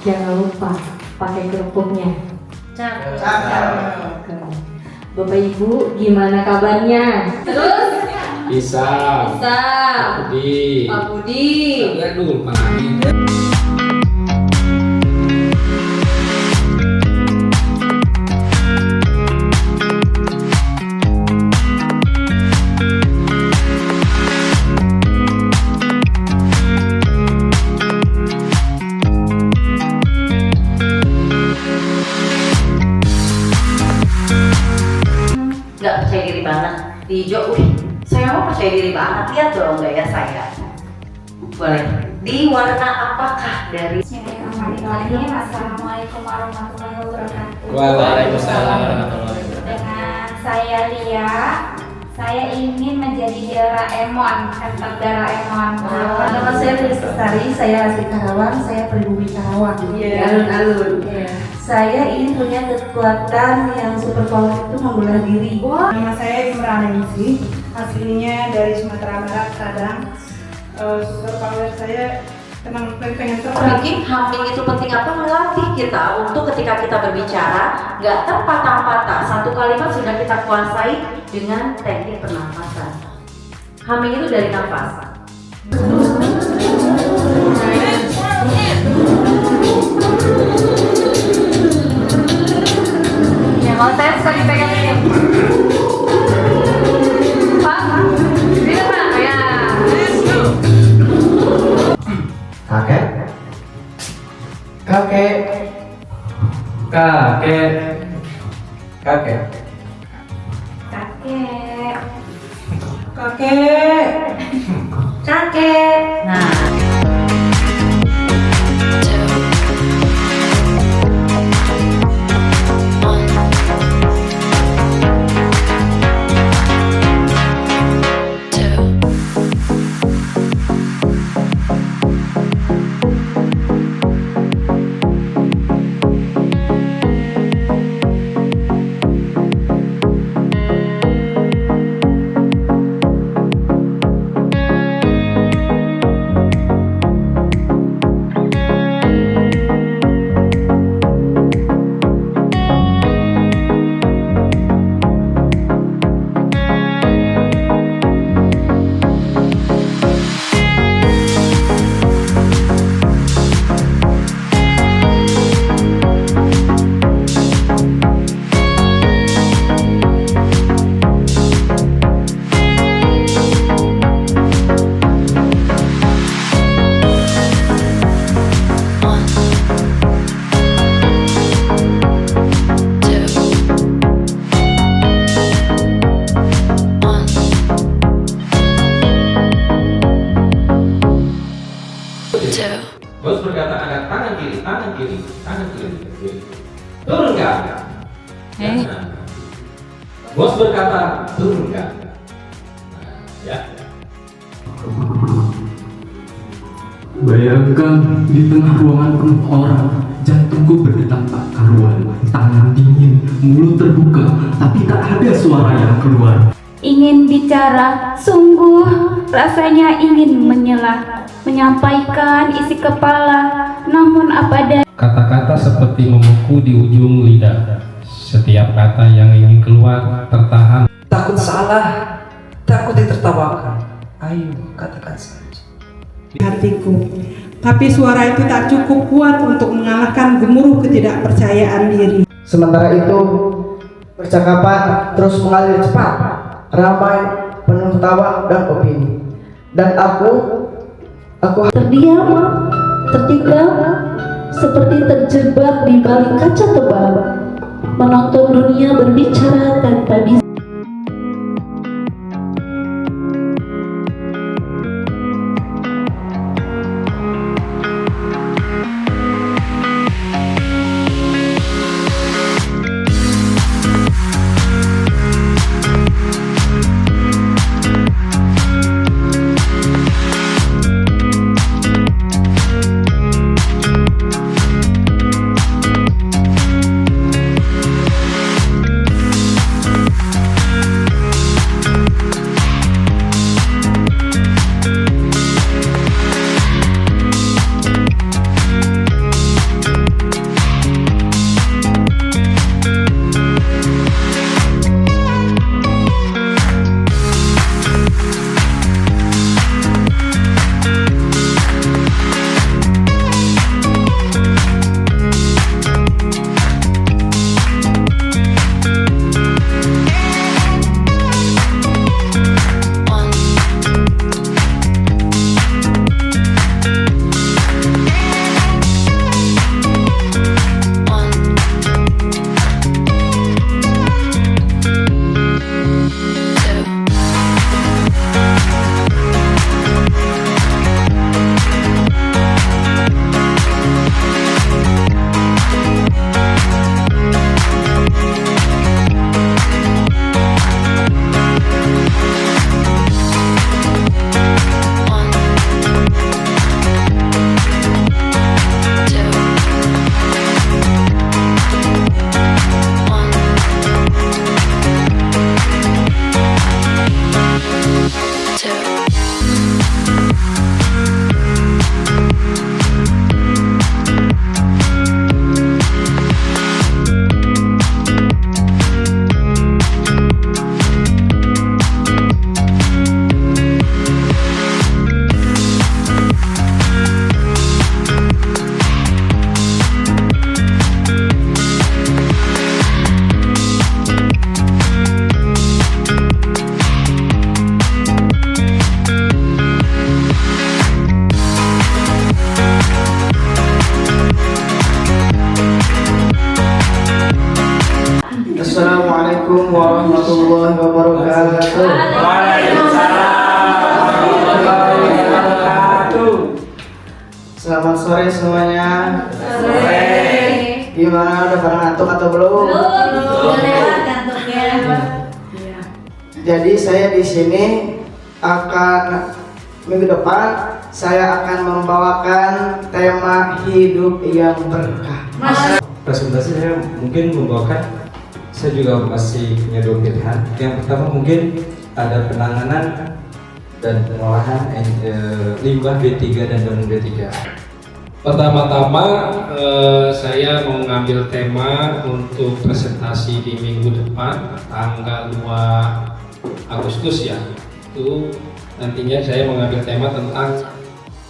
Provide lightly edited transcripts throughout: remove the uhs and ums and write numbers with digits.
Jangan lupa pakai kerupuknya. Cakep. Bapak Ibu, gimana kabarnya? Terus? Bisa. Pak Budi. Budi. Lihat dulu Pak Adi. Nggak percaya diri banget. Di hijau, saya mau percaya diri banget. Lihat dong gaya saya. Boleh. Di warna apakah dari Bismillahirrahmanirrahim. Assalamualaikum warahmatullahi wabarakatuh. Waalaikumsalam warahmatullahi wabarakatuh. Dengan saya Lia, saya ingin menjadi Doraemon, karakter Doraemon. Nama saya Felis Lestari, saya asli Karawang, saya pribumi Karawang. Alun-alun. Saya ingin punya kekuatan yang super power itu membelah diri. Nama saya Imran Ningsi, aslinya dari Sumatera Barat, Padang. Super power saya pengen terbang. Mungkin humming itu penting apa? Melatih kita untuk ketika kita berbicara nggak terpatah-patah. Satu kalimat sudah kita kuasai dengan teknik pernafasan. Humming itu dari nafas. Ya, kalau saya suka dipegang ini. Pak, ini Pak. Ya. Kakek, kakek, kakek, kakek, Kakek. Kakek. Kakek. Nah. Bos berkata angkat tangan kiri, tangan kiri, tangan kiri. Turun nggak? Jangan. Bos berkata turun nggak? Nah, ya. Bayangkan di tengah ruangan penuh orang, jantungku berdetak tak karuan, tangan dingin, mulut terbuka, tapi tak ada suara yang keluar. Ingin bicara, sungguh rasanya ingin menyampaikan isi kepala, namun apa daya. Kata-kata seperti membeku di ujung lidah. Setiap kata yang ingin keluar tertahan. takut salah, takut ditertawakan. Ayo, katakan saja. Hatiku. Tapi suara itu tak cukup kuat untuk mengalahkan gemuruh ketidakpercayaan diri. Sementara itu, percakapan terus mengalir cepat, ramai, penuh tawa dan opini. Dan aku Terdiam, terdiam, seperti terjebak di balik kaca tebal, menonton dunia berbicara tanpa bisa. Gimana, udah pada ngantuk atau belum? Udah lewat ngantuknya. Jadi saya di sini akan minggu depan saya akan membawakan tema hidup yang berkah. Presentasi saya mungkin membawakan, saya juga masih punya dua pilihan. Yang pertama mungkin ada penanganan dan pengolahan limbah B3 dan daun B3. Pertama-tama saya mau ngambil tema untuk presentasi di minggu depan tanggal 2 Agustus ya. Itu nantinya saya mengambil tema tentang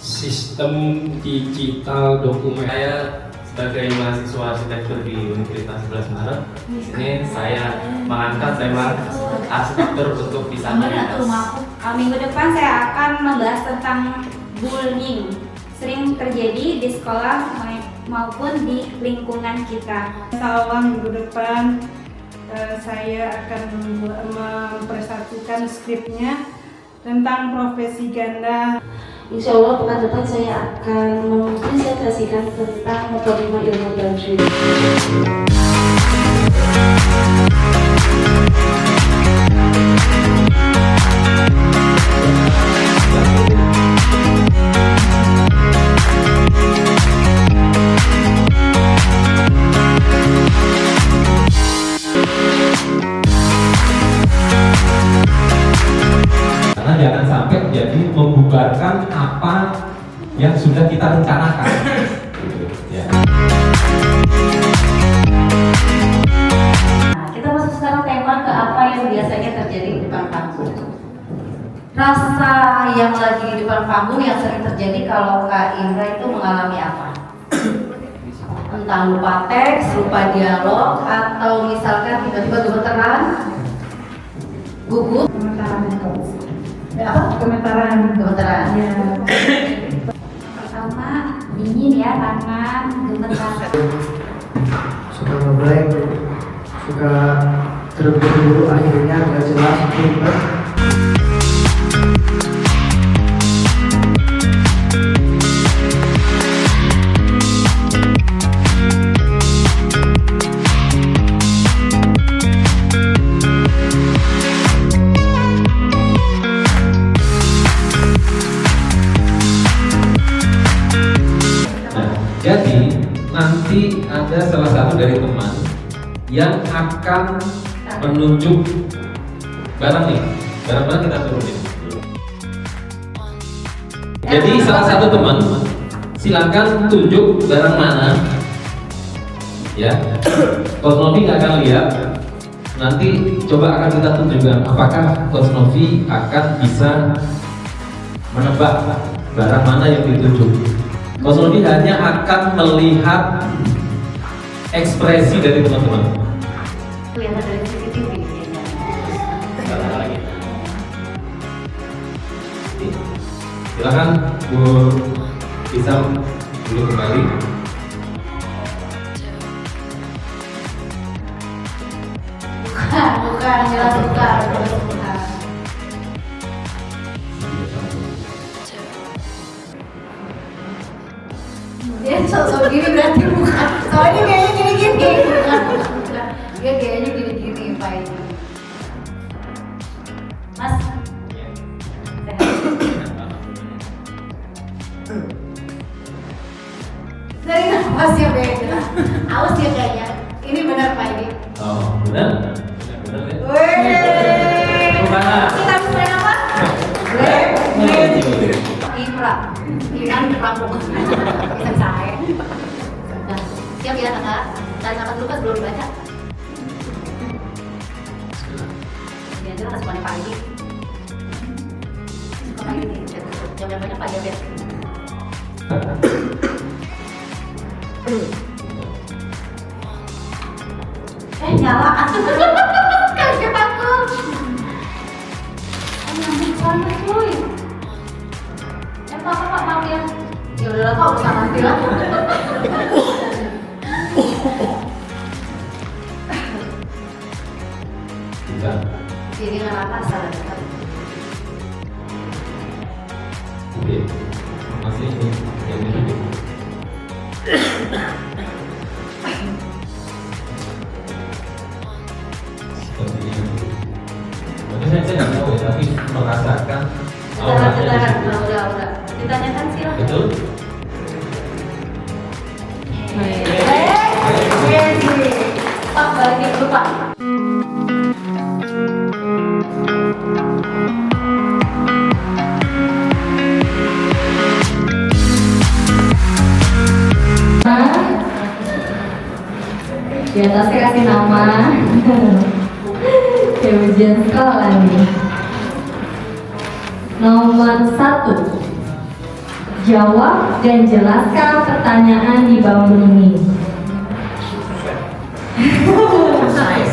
sistem digital dokumen. Saya sebagai mahasiswa arsitektur di Universitas 11 Maret, ini saya mengangkat tema arsitektur untuk disabilitas. Minggu depan saya akan membahas tentang bullying, sering terjadi di sekolah maupun di lingkungan kita. Insya Allah minggu depan saya akan mempresentasikan skripnya tentang profesi ganda. Insya Allah pekan depan saya akan mempresentasikan tentang metode ilmu tajwid. Karena jangan sampai jadi membubarkan apa yang sudah kita rencanakan. Ya. Nah, kita masuk sekarang tema ke apa yang biasanya terjadi di depan panggung. Rasa yang lagi di depan panggung yang sering terjadi kalau Kak Indra itu mengalami apa? Entah lupa teks, lupa dialog, atau misalkan tiba-tiba gemeteran, gugup, Gemetaran. gemeteran. Pertama, dingin ya tangan, gemetar. Suka ngeblank, suka terburu-buru, akhirnya nggak jelas ribet. Jadi nanti ada salah satu dari teman yang akan menunjuk barang nih, barang-barang kita turunin. Jadi salah satu teman silakan tunjuk barang mana, ya. Coach Novi nggak akan lihat. Nanti coba akan kita tunjukkan apakah Coach Novi akan bisa menebak barang mana yang ditunjuk. Coach Novi hanya akan melihat ekspresi dari teman-teman. Kelihatan dari CCTV. Silakan Bu bisa dulu kembali. Bukan, jelas bukan. Dia sosok gini berarti bukan. Soalnya kayaknya gini-gini. Bukan. Dia kayaknya gini-gini, Pak ini. Mas. Dari nafasnya beda. Awas ya kayaknya. Ini benar Pak ini. Oh, benar? Benar ya? Weee. Mana? Kita bisa main apa? Impra. Ini kan panggung. Kita bisa main. Nah, siap ya kakak. Dan sama Lukas belum dibaca. Ini aja lah semuanya Pak Edi. Suka Pak Edi. Jam yang banyak Pak Jabir. Nyala. Kaget aku. Nyambung banget cuy. Apa mau ya? Ya udahlah Pak, usah nanti lah. Bisa. Jadi nggak apa salah dekat. Oke. Masih ini yang ini. Seperti ini. Mungkin saya nggak tahu ya, tapi merasakan Udah, auranya di situ. udah. Ditanyakan silahkan. Betul? Pak, balikin dulu Pak. Di atasnya kasih nama. Kayak ujian sekolah nih. Nomor 1. Jawab dan jelaskan pertanyaan di bawah ini.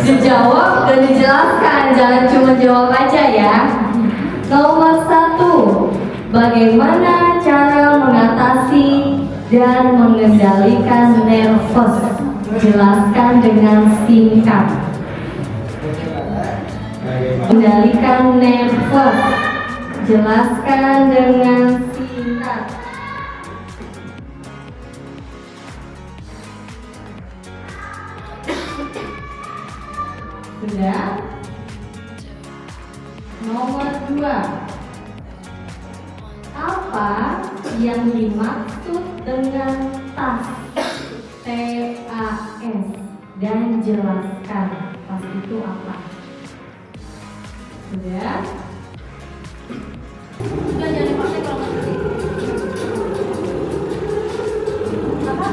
Dijawab dan dijelaskan, jangan cuma jawab aja ya. Nomor 1. Bagaimana cara mengatasi dan mengendalikan nervous? Jelaskan dengan singkat. Mengendalikan nervous. Jelaskan dengan singkat. Sudah? Nomor 2. Apa yang dimaksud dengan TAS? TAS. Dan jelaskan TAS itu apa? Sudah? Udah jangan dipakai kalau nggak ngerti. Apa?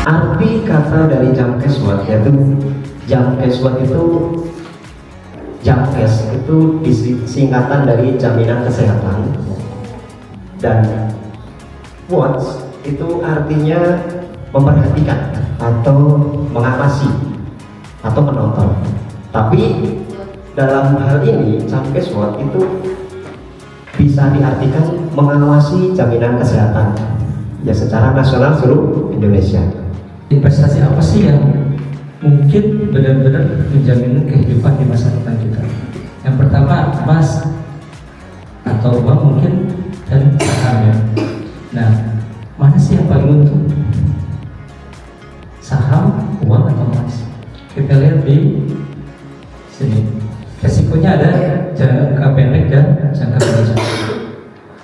Arti kata dari Jamkeswot yaitu Jamkeswot itu Jamkes itu singkatan dari jaminan kesehatan, dan Watch itu artinya memperhatikan atau mengawasi atau menonton. Tapi dalam hal ini Jamkeswot itu bisa diartikan mengawasi jaminan kesehatan ya secara nasional seluruh Indonesia. Investasi apa sih yang mungkin benar-benar menjamin kehidupan di masa depan kita? Yang pertama emas atau uang mungkin, dan saham ya. Nah, mana sih yang paling untung? Saham, uang atau emas? Kita lihat di sini. Resikonya ada jangka pendek dan jangka panjang.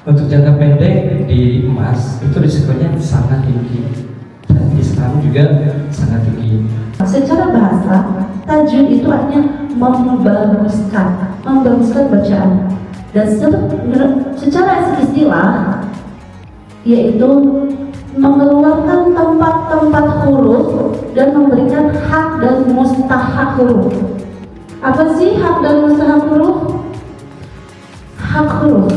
Untuk jangka pendek di emas itu risikonya sangat tinggi, dan di saham juga sangat tinggi. Secara bahasa, tajwid itu artinya membaguskan bacaan. Dan secara istilah, yaitu mengeluarkan tempat-tempat huruf dan memberikan hak dan mustahak huruf. Apa sih hak dan mustahak huruf? Hak huruf.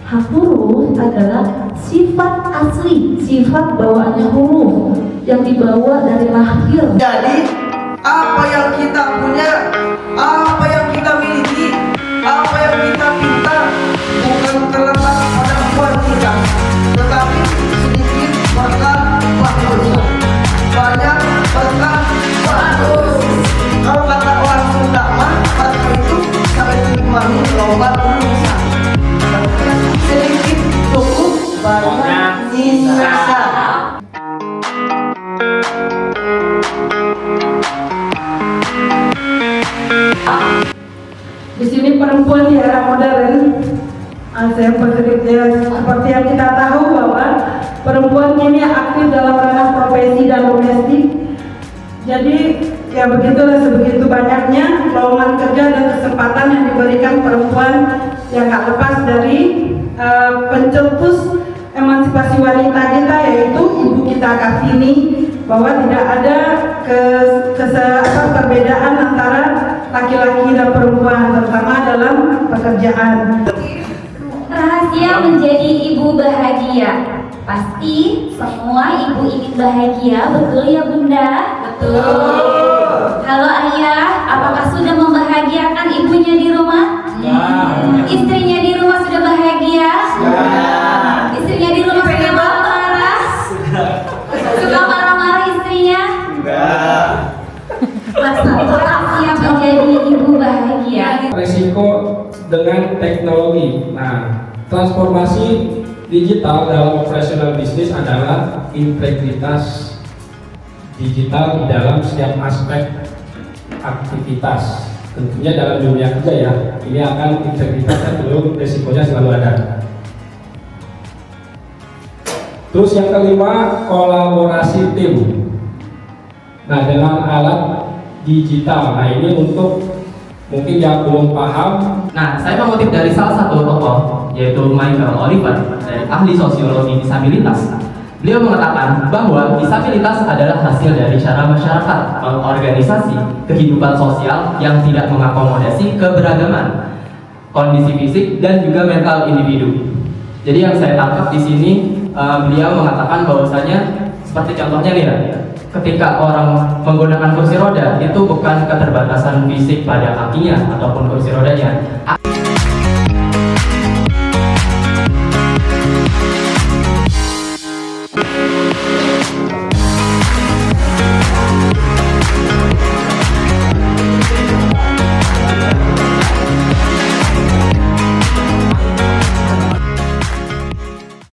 Hak huruf adalah sifat asli, sifat bawaannya huruf yang dibawa dari lahir. Jadi apa yang kita punya, apa yang kita miliki, apa yang kita pinta bukan terletak pada kuantitas, tetapi sedikit berkah bagus, banyak berkah bagus. Kalau kata orang Sunda mah, berkah itu sampai diimani lomba bisa. Sedikit cukup, banyak sisa. Di sini perempuan di era modern, seperti yang kita tahu bahwa perempuan kini aktif dalam ranah profesi dan domestik. Jadi ya begitulah, sebegitu banyaknya lowongan kerja dan kesempatan yang diberikan perempuan yang tak lepas dari pencetus emansipasi wanita kita, yaitu ibu kita Kartini, bahwa tidak ada perbedaan antara laki-laki dan perempuan, terutama dalam pekerjaan. Rahasia menjadi ibu bahagia. Pasti semua ibu ingin bahagia, betul ya Bunda? Betul. Halo ayah, apakah sudah membahagiakan ibunya di rumah? Istrinya di rumah sudah bahagia? Istrinya di rumah suka marah-marah? Suka marah-marah istrinya? Apakah siap menjadi ibu bahagia? Resiko dengan teknologi. Nah, transformasi digital dalam operasional bisnis adalah integritas digital di dalam setiap aspek aktivitas. Tentunya dalam dunia kerja ya, ini akan integritasnya belum, resikonya selalu ada. Terus yang kelima, kolaborasi tim. Nah, dengan alat digital. Nah, ini untuk mungkin yang belum paham. Nah, saya mengutip dari salah satu tokoh, yaitu Michael Oliver, dari ahli sosiologi disabilitas. Beliau mengatakan bahwa disabilitas adalah hasil dari cara masyarakat mengorganisasi kehidupan sosial yang tidak mengakomodasi keberagaman, kondisi fisik dan juga mental individu. Jadi yang saya tangkap di sini, beliau mengatakan bahwasanya seperti contohnya nih ya, ketika orang menggunakan kursi roda itu bukan keterbatasan fisik pada kakinya ataupun kursi rodanya.